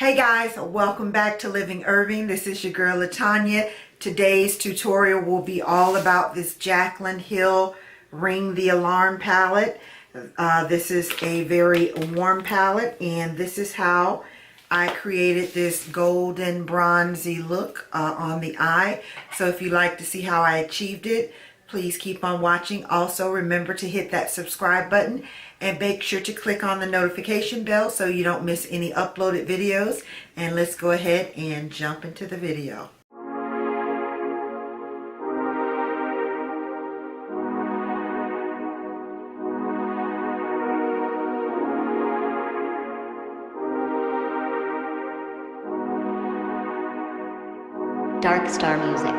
Hey guys, welcome back to Living Irving. This is your girl Latanya. Today's tutorial will be all about this Jaclyn Hill Ring the Alarm palette. This is a very warm palette, and this is how I created this golden bronzy look on the eye. So if you'd like to see how I achieved it, please keep on watching. Also, remember to hit that subscribe button and make sure to click on the notification bell so you don't miss any uploaded videos. And let's go ahead and jump into the video. Dark Star Music.